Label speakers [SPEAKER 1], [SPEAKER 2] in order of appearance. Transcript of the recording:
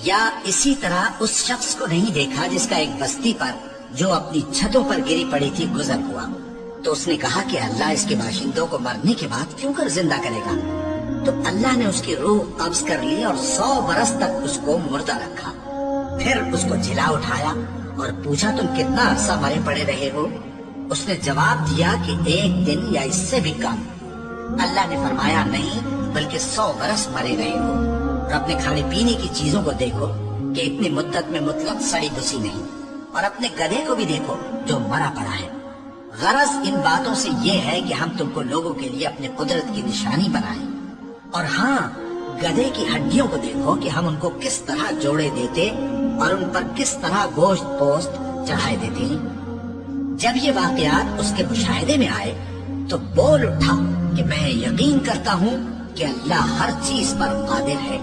[SPEAKER 1] या इसी तरह उस शख्स को नहीं देखा जिसका एक बस्ती पर जो अपनी छतों पर गिरी पड़ी थी गुजर हुआ, तो उसने कहा कि अल्लाह इसके बाशिंदों को मरने के बाद क्यों कर जिंदा करेगा। तो अल्लाह ने उसकी रूह कब्ज कर ली और 100 बरस तक उसको मुर्दा रखा। फिर उसको जिला उठाया और पूछा, तुम कितना अरसा मरे पड़े रहे हो? उसने जवाब दिया कि 1 दिन या इससे भी कम। अल्लाह ने फरमाया, नहीं बल्कि 100 बरस मरे रहे हो। और अपने खाने पीने की चीजों को देखो कि इतनी मुद्दत में मुतलक सड़ी घुसी नहीं, और अपने गधे को भी देखो जो मरा पड़ा है। गरज इन बातों से ये है कि हम तुमको लोगों के लिए अपने कुदरत की निशानी बनाएं। और हाँ, गधे की हड्डियों को देखो कि हम उनको किस तरह जोड़े देते और उन पर किस तरह गोश्त पोस्त चढ़ाए देते हैं। जब ये वाकयात उसके मुशाहिदे में आए तो बोल उठा कि मैं यकीन करता हूँ कि अल्लाह हर चीज पर कादिर है।